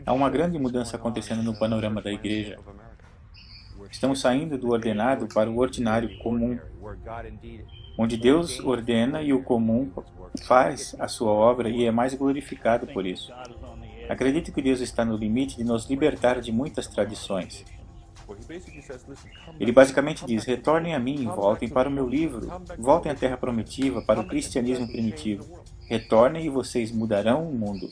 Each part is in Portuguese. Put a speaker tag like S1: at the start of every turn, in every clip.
S1: Há uma grande mudança acontecendo no panorama da igreja. Estamos saindo do ordenado para o ordinário comum, onde Deus ordena e o comum faz a sua obra e é mais glorificado por isso. Acredito que Deus está no limite de nos libertar de muitas tradições. Ele basicamente diz: retornem a mim, voltem para o meu livro, voltem à Terra Prometida, para o cristianismo primitivo. Retornem e vocês mudarão o mundo.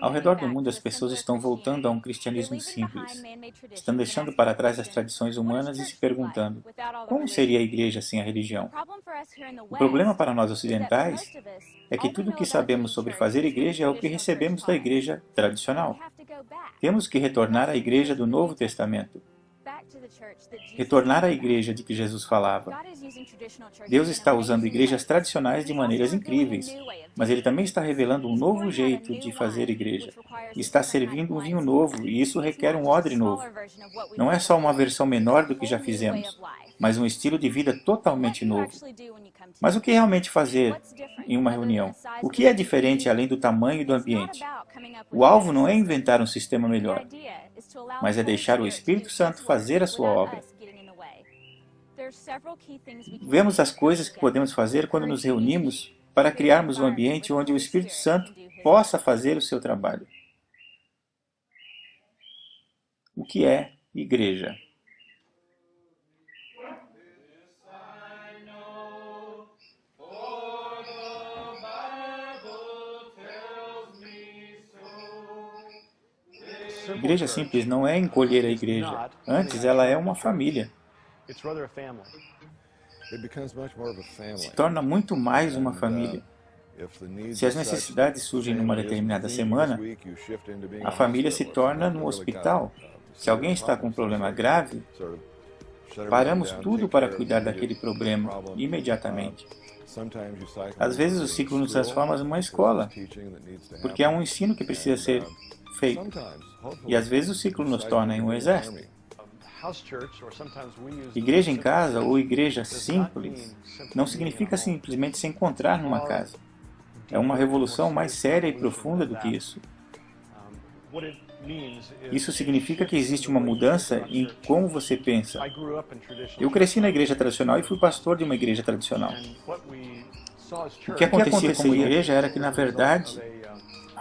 S1: Ao redor do mundo, as pessoas estão voltando a um cristianismo simples. Estão deixando para trás as tradições humanas e se perguntando: como seria a igreja sem a religião? O problema para nós ocidentais é que tudo o que sabemos sobre fazer igreja é o que recebemos da igreja tradicional. Temos que retornar à igreja do Novo Testamento. Retornar à igreja de que Jesus falava. Deus está usando igrejas tradicionais de maneiras incríveis, mas Ele também está revelando um novo jeito de fazer igreja. Está servindo um vinho novo, e isso requer um odre novo. Não é só uma versão menor do que já fizemos, mas um estilo de vida totalmente novo. Mas o que realmente fazer em uma reunião? O que é diferente além do tamanho e do ambiente? O alvo não é inventar um sistema melhor, mas é deixar o Espírito Santo fazer a sua obra. Vemos as coisas que podemos fazer quando nos reunimos para criarmos um ambiente onde o Espírito Santo possa fazer o seu trabalho. O que é igreja? Igreja simples não é encolher a igreja. Antes, ela é uma família. Se torna muito mais uma família. Se as necessidades surgem numa determinada semana, a família se torna no hospital. Se alguém está com um problema grave, paramos tudo para cuidar daquele problema imediatamente. Às vezes o ciclo nos transforma numa escola, porque há um ensino que precisa ser feito. E às vezes o ciclo nos torna em um exército. Igreja em casa ou igreja simples não significa simplesmente se encontrar numa casa. É uma revolução mais séria e profunda do que isso. Isso significa que existe uma mudança em como você pensa. Eu cresci na igreja tradicional e fui pastor de uma igreja tradicional. O que acontecia com a igreja era que, na verdade,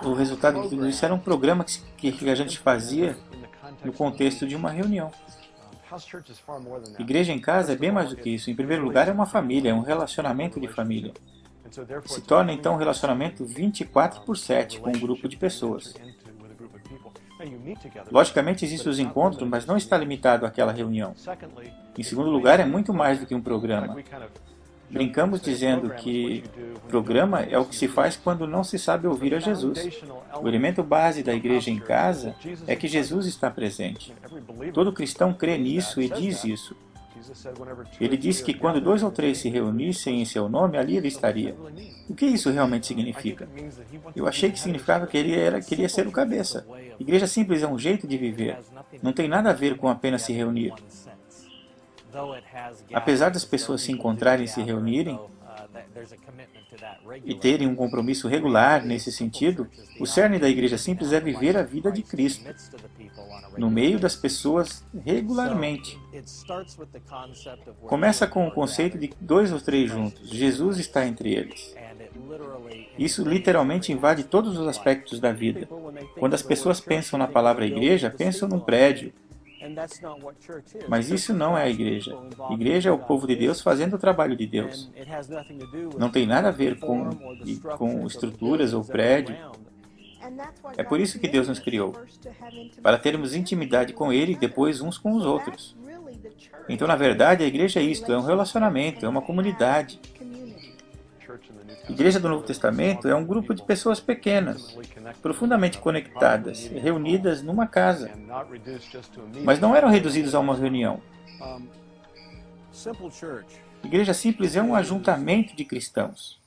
S1: o resultado de tudo isso era um programa que a gente fazia no contexto de uma reunião. Igreja em casa é bem mais do que isso. Em primeiro lugar, é uma família, é um relacionamento de família. Se torna, então, um relacionamento 24/7 com um grupo de pessoas. Logicamente, existem os encontros, mas não está limitado àquela reunião. Em segundo lugar, é muito mais do que um programa. Brincamos dizendo que programa é o que se faz quando não se sabe ouvir a Jesus. O elemento base da igreja em casa é que Jesus está presente. Todo cristão crê nisso e diz isso. Ele disse que quando 2 ou 3 se reunissem em seu nome, ali ele estaria. O que isso realmente significa? Eu achei que significava que ele queria ser o cabeça. Igreja simples é um jeito de viver. Não tem nada a ver com apenas se reunir. Apesar das pessoas se encontrarem e se reunirem e terem um compromisso regular nesse sentido, o cerne da igreja simples é viver a vida de Cristo no meio das pessoas regularmente. Começa com o conceito de 2 ou 3 juntos. Jesus está entre eles. Isso literalmente invade todos os aspectos da vida. Quando as pessoas pensam na palavra igreja, pensam num prédio. Mas isso não é a igreja. Igreja é o povo de Deus fazendo o trabalho de Deus. Não tem nada a ver com estruturas ou prédio. É por isso que Deus nos criou, para termos intimidade com Ele e depois uns com os outros. Então, na verdade, a igreja é isto, é um relacionamento, é uma comunidade. Igreja do Novo Testamento é um grupo de pessoas pequenas, profundamente conectadas, reunidas numa casa, mas não eram reduzidos a uma reunião. Igreja simples é um ajuntamento de cristãos.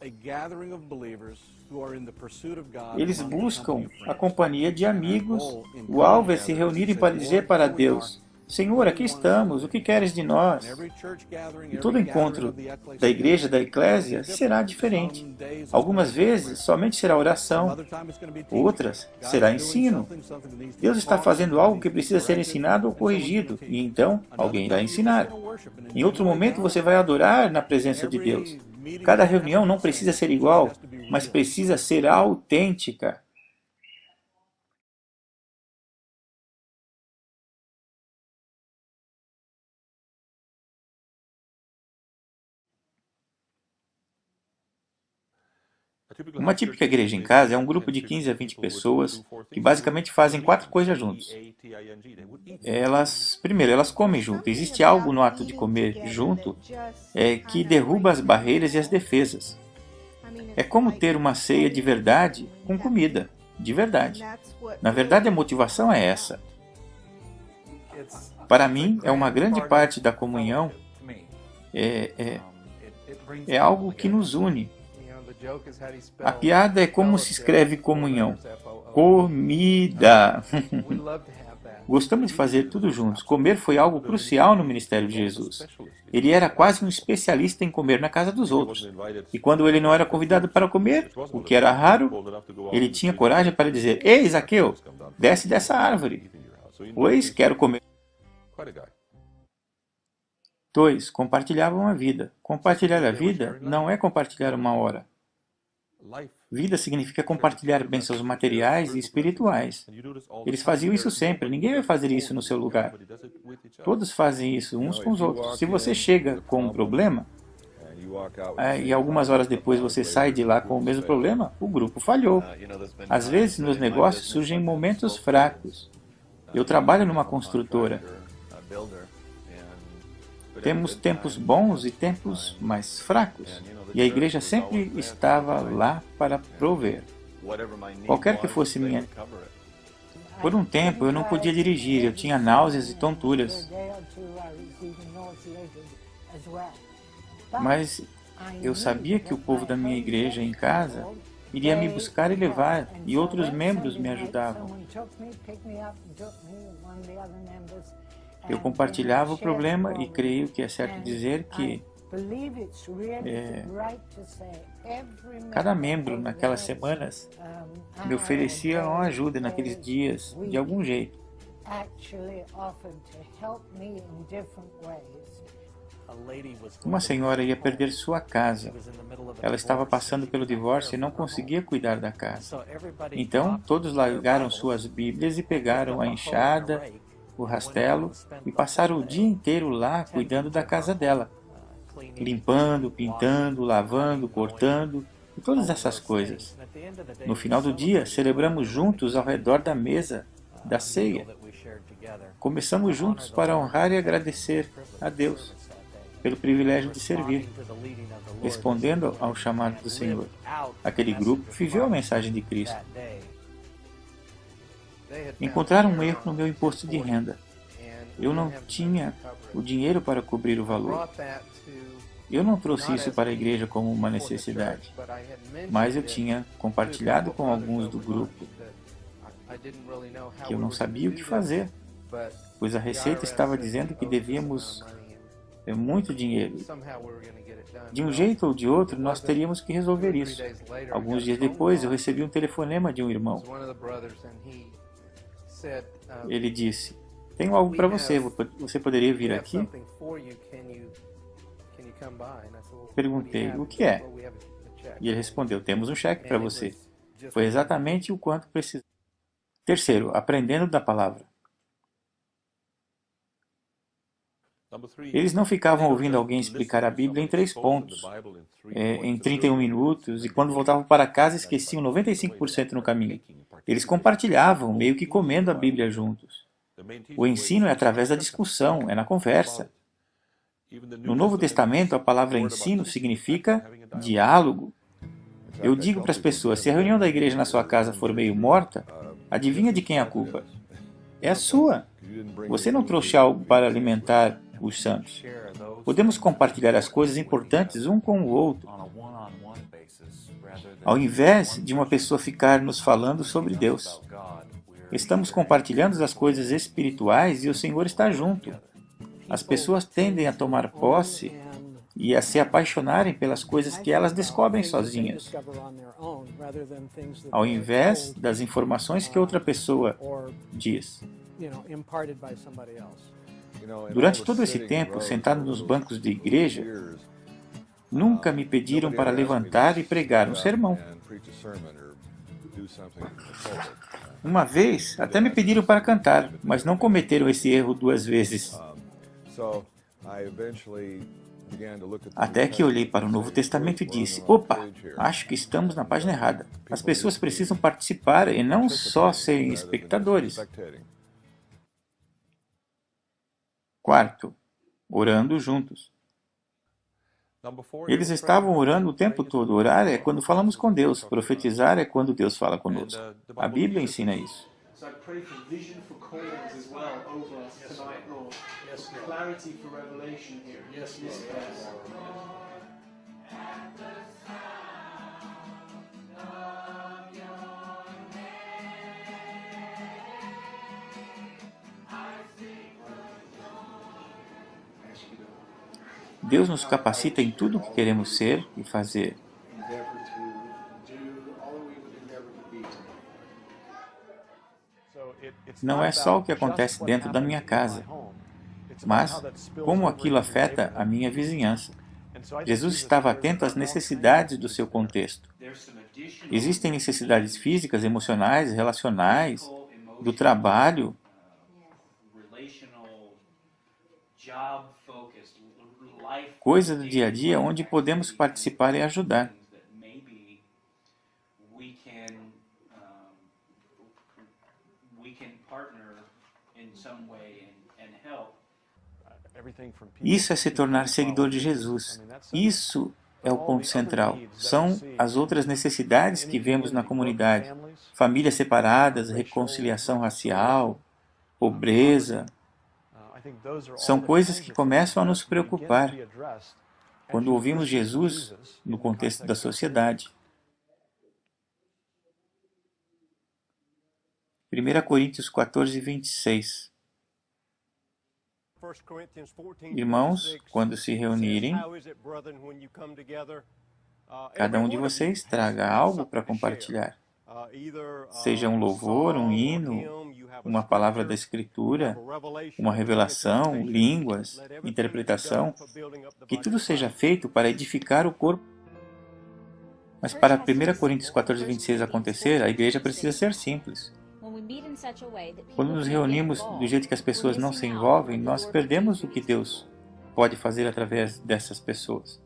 S1: Eles buscam a companhia de amigos. O alvo é se reunirem para dizer para Deus: Senhor, aqui estamos, o que queres de nós? E todo encontro da igreja, da eclésia, será diferente. Algumas vezes somente será oração, outras será ensino. Deus está fazendo algo que precisa ser ensinado ou corrigido, e então alguém irá ensinar. Em outro momento você vai adorar na presença de Deus. Cada reunião não precisa ser igual, mas precisa ser autêntica. Uma típica igreja em casa é um grupo de 15 a 20 pessoas que basicamente fazem 4 coisas juntos. Primeiro, elas comem junto. Existe algo no ato de comer junto que derruba as barreiras e as defesas. É como ter uma ceia de verdade com comida, de verdade. Na verdade, a motivação é essa. Para mim, é uma grande parte da comunhão, é algo que nos une. A piada é como se escreve comunhão. Comida. Gostamos de fazer tudo juntos. Comer foi algo crucial no ministério de Jesus. Ele era quase um especialista em comer na casa dos outros. E quando ele não era convidado para comer, o que era raro, ele tinha coragem para dizer: Ei, Zaqueu, desce dessa árvore, pois quero comer. 2. Compartilhavam a vida. Compartilhar a vida não é compartilhar uma hora. Vida significa compartilhar bênçãos materiais e espirituais. Eles faziam isso sempre. Ninguém vai fazer isso no seu lugar. Todos fazem isso uns com os outros. Se você chega com um problema, e algumas horas depois você sai de lá com o mesmo problema, o grupo falhou. Às vezes, nos negócios surgem momentos fracos. Eu trabalho numa construtora. Temos tempos bons e tempos mais fracos. E a igreja sempre estava lá para prover. Qualquer que fosse minha... Por um tempo eu não podia dirigir, eu tinha náuseas e tonturas. Mas eu sabia que o povo da minha igreja em casa iria me buscar e levar, e outros membros me ajudavam. Eu compartilhava o problema e creio que é certo dizer que cada membro naquelas semanas me oferecia uma ajuda naqueles dias, de algum jeito. Uma senhora ia perder sua casa. Ela estava passando pelo divórcio e não conseguia cuidar da casa. Então, todos largaram suas Bíblias e pegaram a enxada, o rastelo e passaram o dia inteiro lá cuidando da casa dela. Limpando, pintando, lavando, cortando e todas essas coisas. No final do dia, celebramos juntos ao redor da mesa da ceia. Começamos juntos para honrar e agradecer a Deus pelo privilégio de servir, respondendo ao chamado do Senhor. Aquele grupo viveu a mensagem de Cristo. Encontraram um erro no meu imposto de renda. Eu não tinha o dinheiro para cobrir o valor. Eu não trouxe isso para a igreja como uma necessidade, mas eu tinha compartilhado com alguns do grupo que eu não sabia o que fazer, pois a Receita estava dizendo que devíamos muito dinheiro. De um jeito ou de outro, nós teríamos que resolver isso. Alguns dias depois, eu recebi um telefonema de um irmão. Ele disse: tenho algo para você, você poderia vir aqui? Perguntei: o que é? E ele respondeu: temos um cheque para você. Foi exatamente o quanto precisava. Terceiro, aprendendo da palavra. Eles não ficavam ouvindo alguém explicar a Bíblia em 3 pontos, em 31 minutos, e quando voltavam para casa esqueciam 95% no caminho. Eles compartilhavam, meio que comendo a Bíblia juntos. O ensino é através da discussão, é na conversa. No Novo Testamento, a palavra ensino significa diálogo. Eu digo para as pessoas, se a reunião da igreja na sua casa for meio morta, adivinha de quem é a culpa? É a sua. Você não trouxe algo para alimentar os santos. Podemos compartilhar as coisas importantes um com o outro, ao invés de uma pessoa ficar nos falando sobre Deus. Estamos compartilhando as coisas espirituais e o Senhor está junto. As pessoas tendem a tomar posse e a se apaixonarem pelas coisas que elas descobrem sozinhas, ao invés das informações que outra pessoa diz. Durante todo esse tempo, sentado nos bancos de igreja, nunca me pediram para levantar e pregar um sermão. Uma vez, até me pediram para cantar, mas não cometeram esse erro 2 vezes. Até que olhei para o Novo Testamento e disse, opa, acho que estamos na página errada. As pessoas precisam participar e não só serem espectadores. Quarto, orando juntos. Eles estavam orando o tempo todo. Orar é quando falamos com Deus. Profetizar é quando Deus fala conosco. A Bíblia ensina isso. Deus nos capacita em tudo o que queremos ser e fazer. Não é só o que acontece dentro da minha casa, mas como aquilo afeta a minha vizinhança. Jesus estava atento às necessidades do seu contexto. Existem necessidades físicas, emocionais, relacionais, do trabalho, coisa do dia a dia onde podemos participar e ajudar. Isso é se tornar seguidor de Jesus. Isso é o ponto central. São as outras necessidades que vemos na comunidade. Famílias separadas, reconciliação racial, pobreza. São coisas que começam a nos preocupar quando ouvimos Jesus no contexto da sociedade. 1 Coríntios 14, 26. Irmãos, quando se reunirem, cada um de vocês traga algo para compartilhar. Seja um louvor, um hino, uma palavra da Escritura, uma revelação, línguas, interpretação, que tudo seja feito para edificar o corpo. Mas para 1 Coríntios 14, 26 acontecer, a igreja precisa ser simples. Quando nos reunimos do jeito que as pessoas não se envolvem, nós perdemos o que Deus pode fazer através dessas pessoas.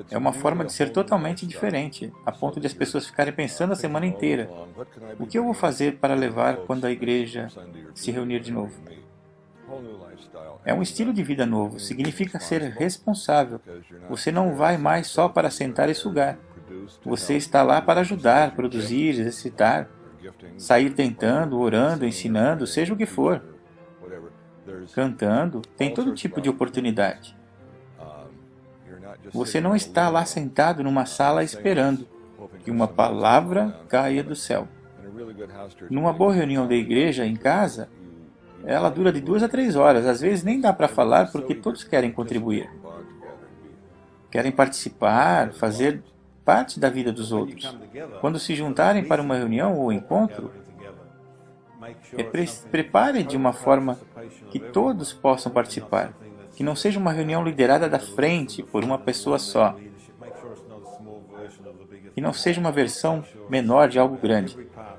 S1: É uma forma de ser totalmente diferente, a ponto de as pessoas ficarem pensando a semana inteira: o que eu vou fazer para levar quando a igreja se reunir de novo? É um estilo de vida novo, significa ser responsável. Você não vai mais só para sentar e sugar. Você está lá para ajudar, produzir, exercitar, sair tentando, orando, ensinando, seja o que for. Cantando, tem todo tipo de oportunidade. Você não está lá sentado numa sala esperando que uma palavra caia do céu. Numa boa reunião da igreja em casa, ela dura de 2 a 3 horas. Às vezes nem dá para falar porque todos querem contribuir. Querem participar, fazer parte da vida dos outros. Quando se juntarem para uma reunião ou encontro, prepare de uma forma que todos possam participar. Que não seja uma reunião liderada da frente por uma pessoa só. Que não seja uma versão menor de algo grande,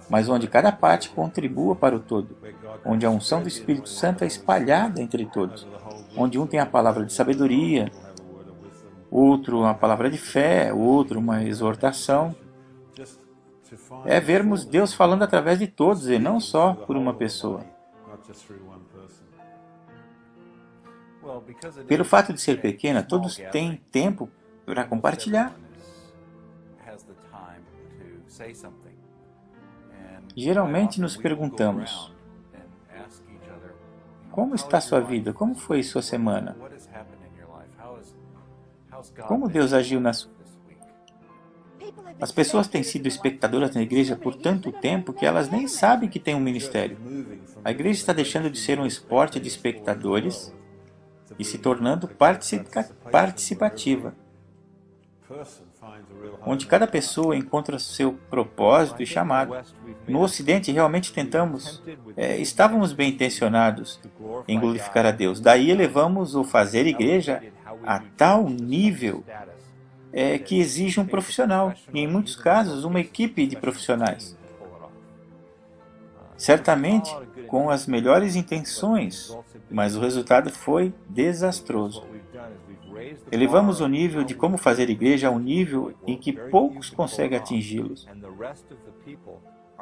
S1: mas onde cada parte contribua para o todo. Onde a unção do Espírito Santo é espalhada entre todos. Onde um tem a palavra de sabedoria, outro uma palavra de fé, outro uma exortação. É vermos Deus falando através de todos e não só por uma pessoa. Pelo fato de ser pequena, todos têm tempo para compartilhar. Geralmente nos perguntamos: como está sua vida? Como foi sua semana? Como Deus agiu na sua vida? As pessoas têm sido espectadoras na igreja por tanto tempo que elas nem sabem que tem um ministério. A igreja está deixando de ser um esporte de espectadores e se tornando participativa, onde cada pessoa encontra seu propósito e chamado. No Ocidente, realmente estávamos bem intencionados em glorificar a Deus. Daí elevamos o fazer igreja a tal nível que exige um profissional, e em muitos casos uma equipe de profissionais. Certamente com as melhores intenções, mas o resultado foi desastroso. Elevamos o nível de como fazer igreja a um nível em que poucos conseguem atingi-los.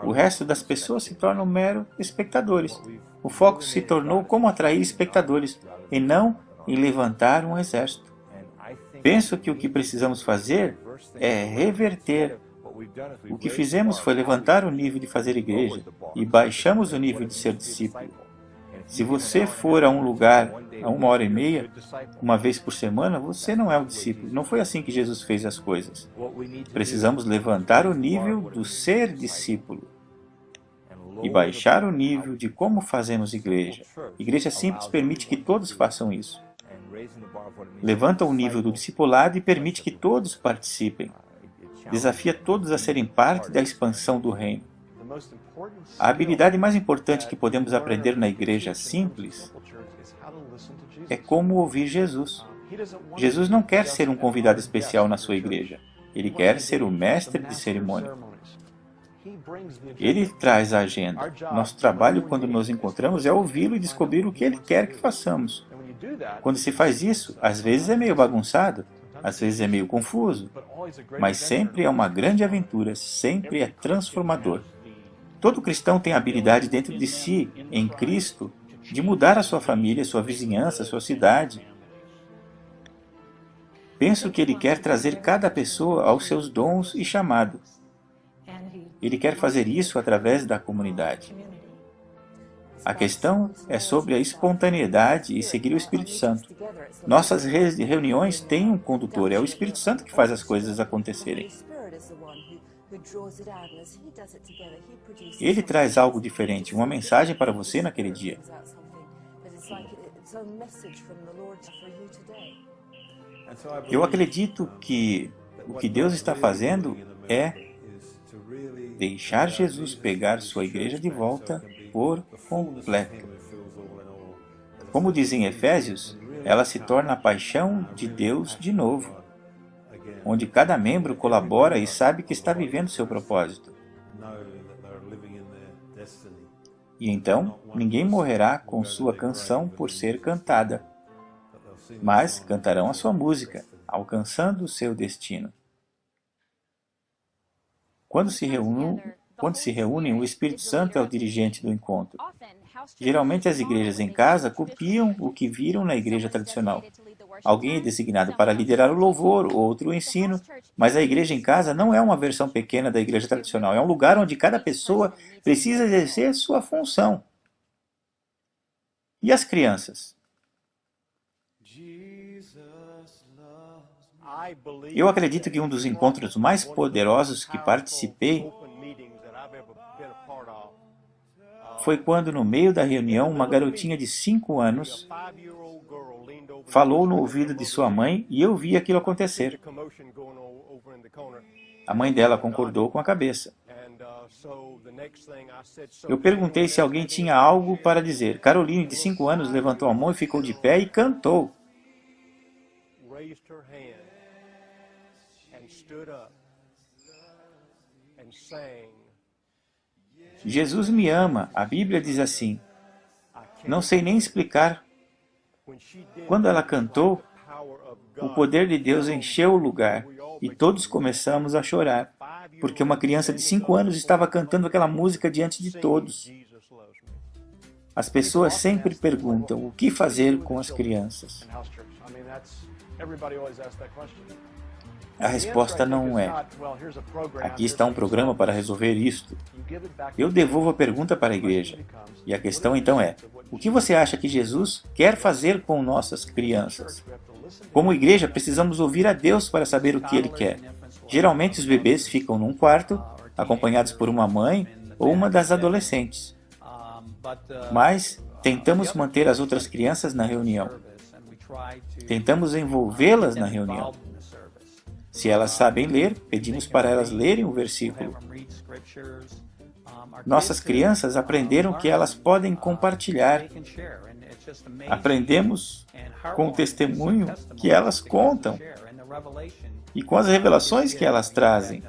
S1: O resto das pessoas se tornam meros espectadores. O foco se tornou como atrair espectadores, e não em levantar um exército. Penso que o que precisamos fazer é reverter. O que fizemos foi levantar o nível de fazer igreja e baixamos o nível de ser discípulo. Se você for a um lugar a 1h30, uma vez por semana, você não é um discípulo. Não foi assim que Jesus fez as coisas. Precisamos levantar o nível do ser discípulo e baixar o nível de como fazemos igreja. Igreja simples permite que todos façam isso. Levanta o nível do discipulado e permite que todos participem. Desafia todos a serem parte da expansão do reino. A habilidade mais importante que podemos aprender na igreja simples é como ouvir Jesus. Jesus não quer ser um convidado especial na sua igreja. Ele quer ser o mestre de cerimônia. Ele traz a agenda. Nosso trabalho, quando nos encontramos, é ouvi-lo e descobrir o que ele quer que façamos. Quando se faz isso, às vezes é meio bagunçado, às vezes é meio confuso, mas sempre é uma grande aventura, sempre é transformador. Todo cristão tem a habilidade dentro de si, em Cristo, de mudar a sua família, sua vizinhança, sua cidade. Penso que ele quer trazer cada pessoa aos seus dons e chamado. Ele quer fazer isso através da comunidade. A questão é sobre a espontaneidade e seguir o Espírito Santo. Nossas reuniões têm um condutor, é o Espírito Santo que faz as coisas acontecerem. Ele traz algo diferente, uma mensagem para você naquele dia. Eu acredito que o que Deus está fazendo é deixar Jesus pegar sua igreja de volta por completo. Como diz em Efésios, ela se torna a paixão de Deus de novo, onde cada membro colabora e sabe que está vivendo seu propósito. E então, ninguém morrerá com sua canção por ser cantada, mas cantarão a sua música, alcançando o seu destino. Quando se reúnem, o Espírito Santo é o dirigente do encontro. Geralmente as igrejas em casa copiam o que viram na igreja tradicional. Alguém é designado para liderar o louvor, outro o ensino, mas a igreja em casa não é uma versão pequena da igreja tradicional, é um lugar onde cada pessoa precisa exercer sua função. E as crianças? Eu acredito que um dos encontros mais poderosos que participei foi quando, no meio da reunião, uma garotinha de 5 anos falou no ouvido de sua mãe e eu vi aquilo acontecer. A mãe dela concordou com a cabeça. Eu perguntei se alguém tinha algo para dizer. Caroline, de 5 anos, levantou a mão e ficou de pé e cantou. Jesus me ama. A Bíblia diz assim. Não sei nem explicar. Quando ela cantou, o poder de Deus encheu o lugar e todos começamos a chorar, porque uma criança de 5 anos estava cantando aquela música diante de todos. As pessoas sempre perguntam o que fazer com as crianças. A resposta não é: aqui está um programa para resolver isto. Eu devolvo a pergunta para a igreja. E a questão então é: o que você acha que Jesus quer fazer com nossas crianças? Como igreja, precisamos ouvir a Deus para saber o que Ele quer. Geralmente os bebês ficam num quarto, acompanhados por uma mãe ou uma das adolescentes. Mas tentamos manter as outras crianças na reunião. Tentamos envolvê-las na reunião. Se elas sabem ler, pedimos para elas lerem o versículo. Nossas crianças aprenderam que elas podem compartilhar. Aprendemos com o testemunho que elas contam e com as revelações que elas trazem.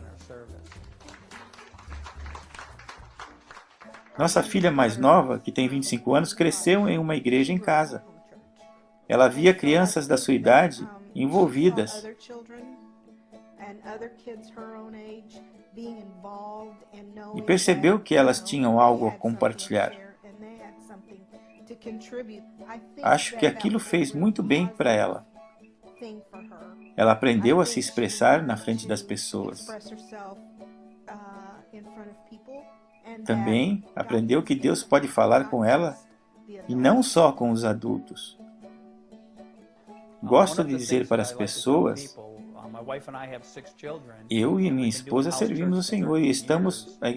S1: Nossa filha mais nova, que tem 25 anos, cresceu em uma igreja em casa. Ela via crianças da sua idade envolvidas. E percebeu que elas tinham algo a compartilhar. Acho que aquilo fez muito bem para ela. Ela aprendeu a se expressar na frente das pessoas. Também aprendeu que Deus pode falar com ela e não só com os adultos. Gosto de dizer para as pessoas: eu e minha esposa servimos o Senhor e estamos com a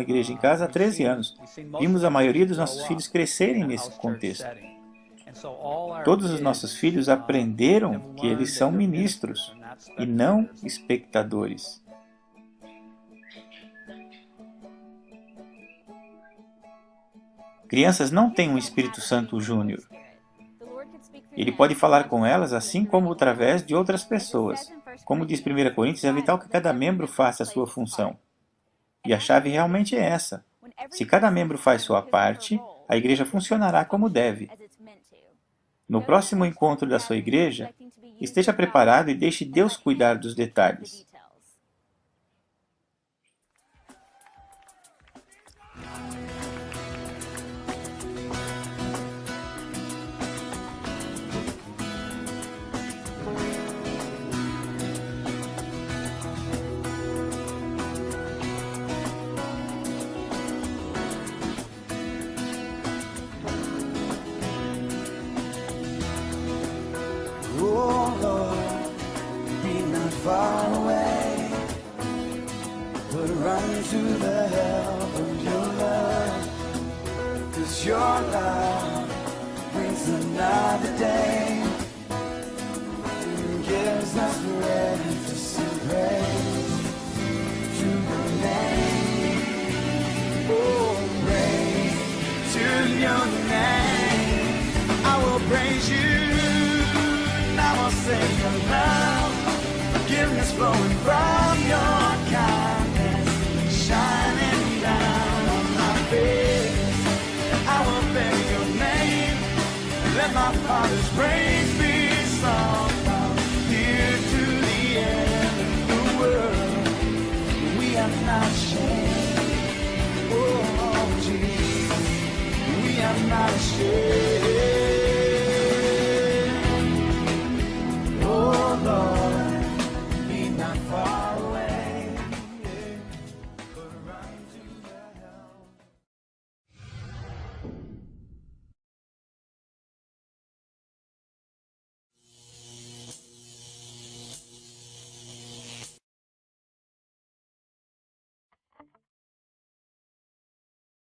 S1: igreja em casa há 13 anos. Vimos a maioria dos nossos filhos crescerem nesse contexto. Todos os nossos filhos aprenderam que eles são ministros e não espectadores. Crianças não têm um Espírito Santo Júnior. Ele pode falar com elas assim como através de outras pessoas. Como diz 1 Coríntios, é vital que cada membro faça a sua função. E a chave realmente é essa. Se cada membro faz sua parte, a igreja funcionará como deve. No próximo encontro da sua igreja, esteja preparado e deixe Deus cuidar dos detalhes.
S2: Oh Lord, be not far away, but run to the help of your love, 'cause your love brings another day, and gives us breath to sing praise to your name. Oh, praise to your name. I will praise you. I will sing your love, forgiveness flowing from your